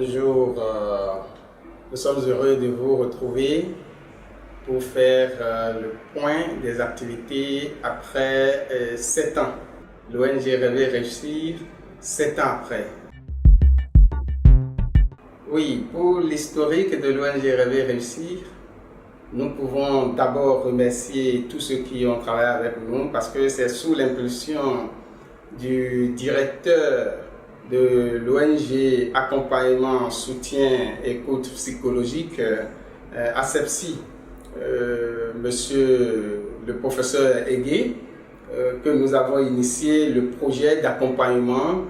Bonjour, nous sommes heureux de vous retrouver pour faire le point des activités après 7 ans. L'ONG Rêver Réussir, 7 ans après. Oui, pour l'historique de l'ONG Rêver Réussir, nous pouvons d'abord remercier tous ceux qui ont travaillé avec nous parce que c'est sous l'impulsion du directeur de l'ONG Accompagnement, Soutien, Écoute Psychologique, ACEPSY, monsieur le professeur Egué, que nous avons initié le projet d'accompagnement,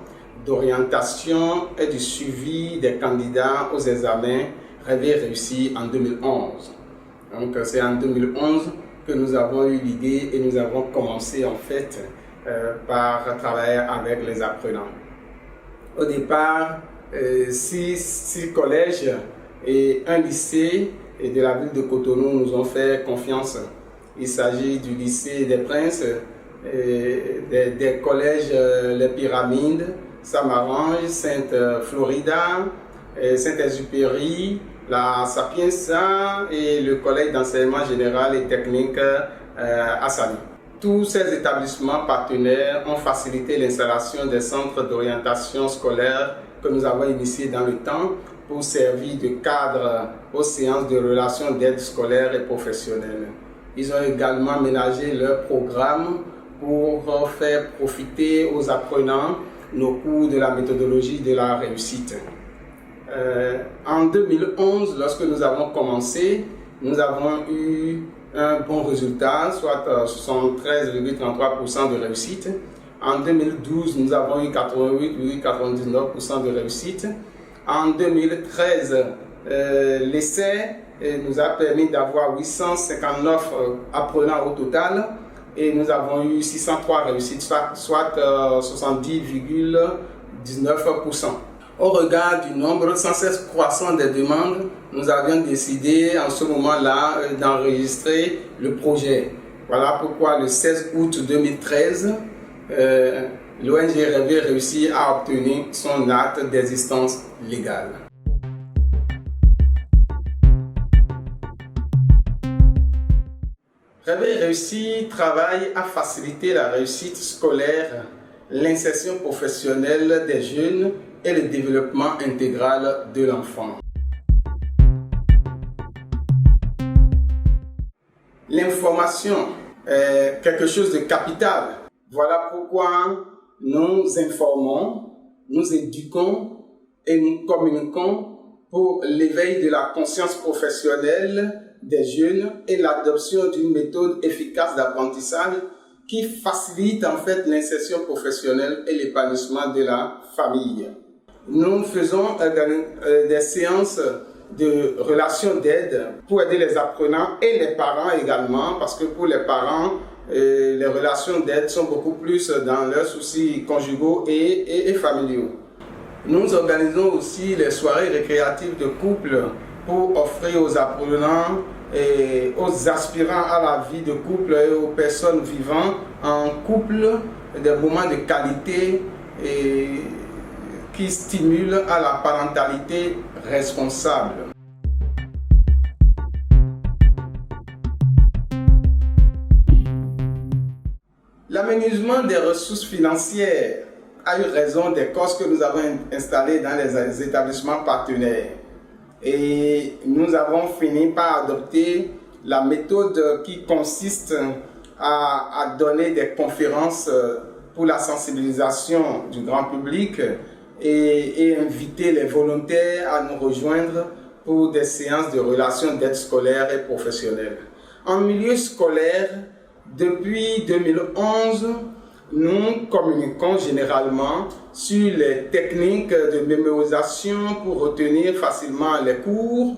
d'orientation et de suivi des candidats aux examens Rêver Réussir en 2011. Donc c'est en 2011 que nous avons eu l'idée et nous avons commencé en fait par travailler avec les apprenants. Au départ, 6 collèges et un lycée de la ville de Cotonou nous ont fait confiance. Il s'agit du lycée des Princes, des collèges Les Pyramides, Samaranch, Sainte-Florida, Saint-Exupéry, la Sapienza et le collège d'enseignement général et technique à Sali. Tous ces établissements partenaires ont facilité l'installation des centres d'orientation scolaire que nous avons initiés dans le temps pour servir de cadre aux séances de relations d'aide scolaire et professionnelle. Ils ont également aménagé leur programme pour faire profiter aux apprenants nos cours de la méthodologie de la réussite. En 2011, lorsque nous avons commencé, nous avons eu un bon résultat, soit 73,33% de réussite. En 2012, nous avons eu 88,99% de réussite. En 2013, l'essai nous a permis d'avoir 859 apprenants au total et nous avons eu 603 réussites, soit 70,19%. Au regard du nombre sans cesse croissant des demandes, nous avions décidé en ce moment-là d'enregistrer le projet. Voilà pourquoi le 16 août 2013, l'ONG Rêver Réussir a obtenu son acte d'existence légale. Rêver Réussir travaille à faciliter la réussite scolaire, l'insertion professionnelle des jeunes et le développement intégral de l'enfant. L'information est quelque chose de capital. Voilà pourquoi nous informons, nous éduquons et nous communiquons pour l'éveil de la conscience professionnelle des jeunes et l'adoption d'une méthode efficace d'apprentissage qui facilite en fait l'insertion professionnelle et l'épanouissement de la famille. Nous faisons des séances de relations d'aide pour aider les apprenants et les parents également, parce que pour les parents, les relations d'aide sont beaucoup plus dans leurs soucis conjugaux et familiaux. Nous organisons aussi les soirées récréatives de couple pour offrir aux apprenants et aux aspirants à la vie de couple et aux personnes vivant en couple des moments de qualité et qui stimulent à la parentalité responsable. L'aménagement des ressources financières a eu raison des costs que nous avons installés dans les établissements partenaires. Et nous avons fini par adopter la méthode qui consiste à donner des conférences pour la sensibilisation du grand public et inviter les volontaires à nous rejoindre pour des séances de relations d'aide scolaire et professionnelle. En milieu scolaire, depuis 2011, nous communiquons généralement sur les techniques de mémorisation pour retenir facilement les cours.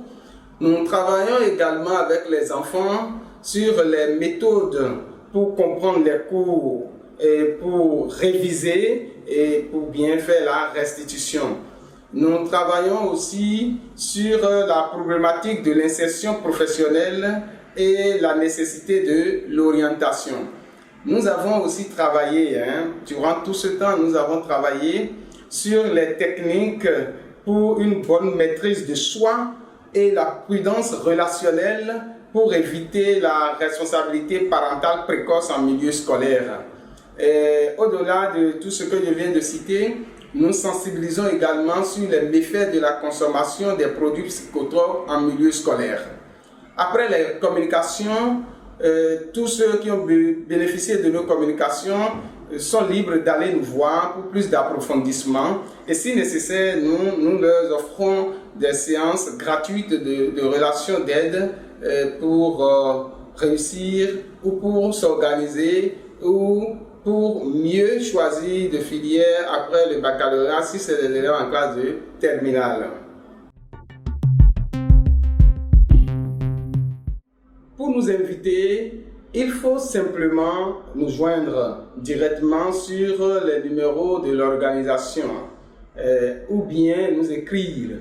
Nous travaillons également avec les enfants sur les méthodes pour comprendre les cours et pour réviser et pour bien faire la restitution. Nous travaillons aussi sur la problématique de l'insertion professionnelle et la nécessité de l'orientation. Nous avons aussi travaillé, durant tout ce temps, nous avons travaillé sur les techniques pour une bonne maîtrise de soi et la prudence relationnelle pour éviter la responsabilité parentale précoce en milieu scolaire. Au-delà de tout ce que je viens de citer, nous sensibilisons également sur les méfaits de la consommation des produits psychotropes en milieu scolaire. Après les communications, tous ceux qui ont bénéficié de nos communications sont libres d'aller nous voir pour plus d'approfondissement. Et si nécessaire, nous leur offrons des séances gratuites de relations d'aide pour réussir ou pour s'organiser ou pour mieux choisir de filière après le baccalauréat si c'est des élèves en classe de terminale. Pour nous inviter, il faut simplement nous joindre directement sur les numéros de l'organisation ou bien nous écrire.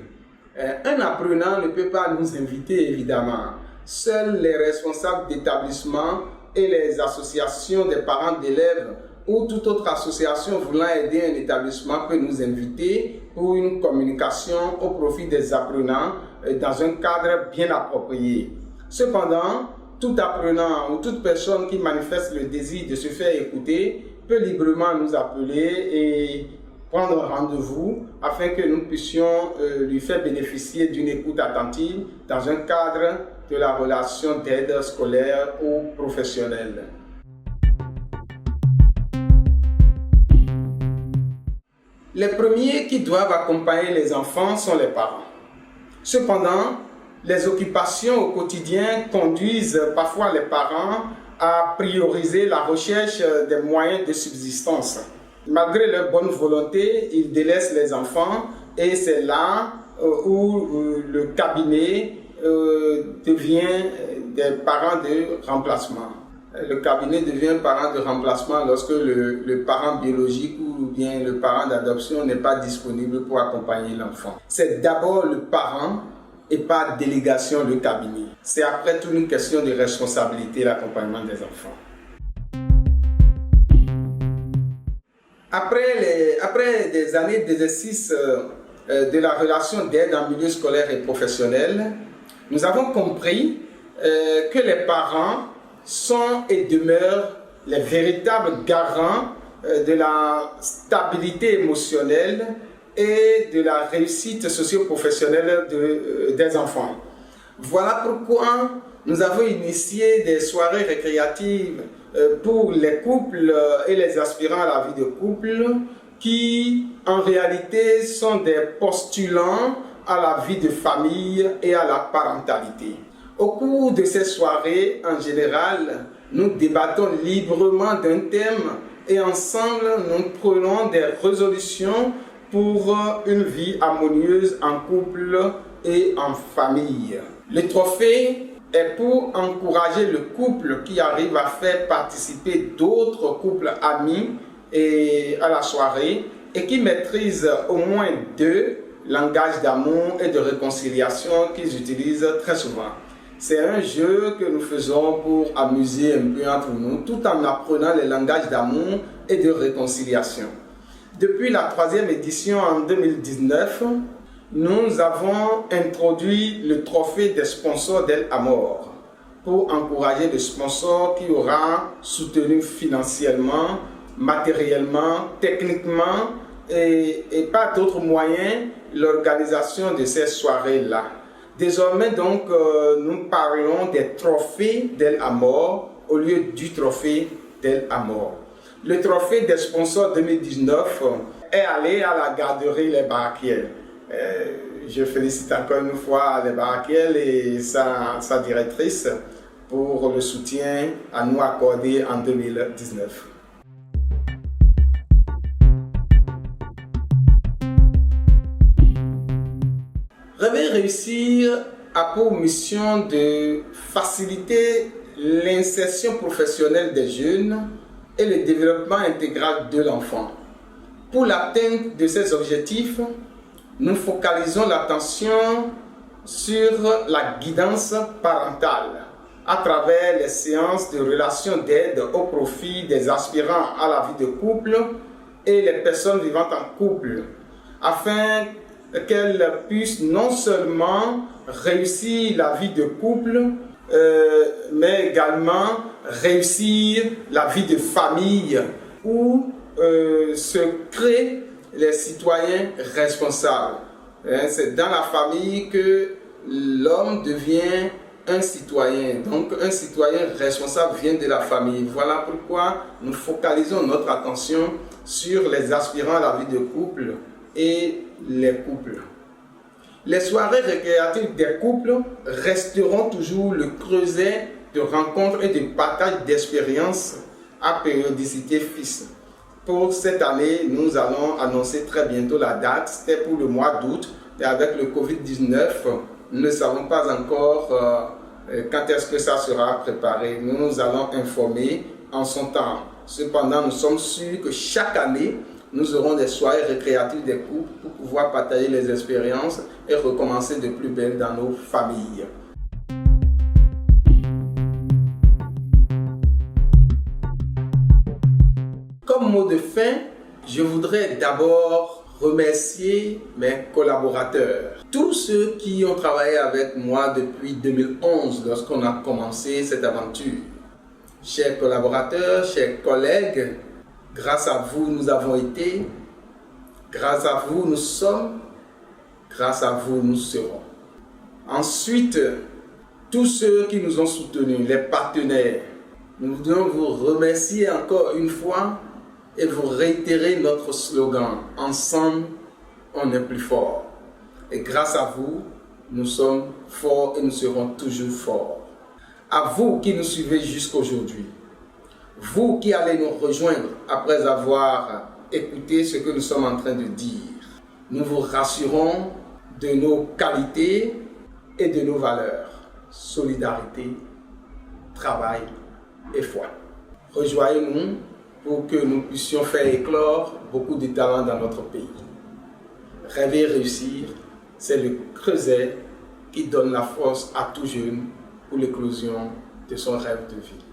Un apprenant ne peut pas nous inviter évidemment. Seuls les responsables d'établissement et les associations des parents d'élèves ou toute autre association voulant aider un établissement peut nous inviter pour une communication au profit des apprenants dans un cadre bien approprié. Cependant, tout apprenant ou toute personne qui manifeste le désir de se faire écouter peut librement nous appeler et prendre rendez-vous afin que nous puissions lui faire bénéficier d'une écoute attentive dans un cadre de la relation d'aide scolaire ou professionnelle. Les premiers qui doivent accompagner les enfants sont les parents. Cependant, les occupations au quotidien conduisent parfois les parents à prioriser la recherche des moyens de subsistance. Malgré leur bonne volonté, ils délaissent les enfants et c'est là où le cabinet devient des parents de remplacement. Le cabinet devient parent de remplacement lorsque le parent biologique ou bien le parent d'adoption n'est pas disponible pour accompagner l'enfant. C'est d'abord le parent et par délégation le cabinet. C'est après tout une question de responsabilité l'accompagnement des enfants. Après des années d'exercice de la relation d'aide en milieu scolaire et professionnel, nous avons compris que les parents sont et demeurent les véritables garants de la stabilité émotionnelle et de la réussite socio-professionnelle des enfants. Voilà pourquoi nous avons initié des soirées récréatives pour les couples et les aspirants à la vie de couple qui, en réalité, sont des postulants à la vie de famille et à la parentalité. Au cours de ces soirées, en général, nous débattons librement d'un thème et ensemble, nous prenons des résolutions pour une vie harmonieuse en couple et en famille. Le trophée est pour encourager le couple qui arrive à faire participer d'autres couples amis à la soirée et qui maîtrisent au moins 2 langages d'amour et de réconciliation qu'ils utilisent très souvent. C'est un jeu que nous faisons pour amuser un peu entre nous tout en apprenant les langages d'amour et de réconciliation. Depuis la 3e édition en 2019, nous avons introduit le trophée des sponsors d'El Amor pour encourager le sponsor qui aura soutenu financièrement, matériellement, techniquement et par d'autres moyens l'organisation de ces soirées-là. Désormais donc, nous parlons des trophées d'El Amor au lieu du trophée d'El Amor. Le trophée des sponsors 2019 est allé à la garderie Les Baraquiels. Je félicite encore une fois Les Baraquiels et sa directrice pour le soutien à nous accordé en 2019. Rêver réussir a pour mission de faciliter l'insertion professionnelle des jeunes et le développement intégral de l'enfant. Pour l'atteinte de ces objectifs, nous focalisons l'attention sur la guidance parentale à travers les séances de relations d'aide au profit des aspirants à la vie de couple et les personnes vivant en couple, afin qu'elles puissent non seulement réussir la vie de couple, mais également réussir la vie de famille où se créent les citoyens responsables. C'est dans la famille que l'homme devient un citoyen. Donc un citoyen responsable vient de la famille. Voilà pourquoi nous focalisons notre attention sur les aspirants à la vie de couple et les couples. Les soirées récréatives des couples resteront toujours le creuset de rencontres et de partage d'expériences à périodicité fixe. Pour cette année, nous allons annoncer très bientôt la date. C'était pour le mois d'août. Et avec le Covid-19, nous ne savons pas encore quand est-ce que ça sera préparé. Nous allons informer en son temps. Cependant, nous sommes sûrs que chaque année, nous aurons des soirées récréatives des couples pour pouvoir partager les expériences et recommencer de plus belle dans nos familles. Comme mot de fin, je voudrais d'abord remercier mes collaborateurs. Tous ceux qui ont travaillé avec moi depuis 2011 lorsqu'on a commencé cette aventure. Chers collaborateurs, chers collègues, grâce à vous nous avons été, grâce à vous nous sommes, grâce à vous nous serons. Ensuite, tous ceux qui nous ont soutenus, les partenaires, nous voulons vous remercier encore une fois et vous réitérer notre slogan « Ensemble, on est plus fort ». Et grâce à vous, nous sommes forts et nous serons toujours forts. À vous qui nous suivez jusqu'aujourd'hui, vous qui allez nous rejoindre après avoir écouté ce que nous sommes en train de dire, nous vous rassurons de nos qualités et de nos valeurs, solidarité, travail et foi. Rejoignez-nous pour que nous puissions faire éclore beaucoup de talents dans notre pays. Rêver et réussir, c'est le creuset qui donne la force à tout jeune pour l'éclosion de son rêve de vie.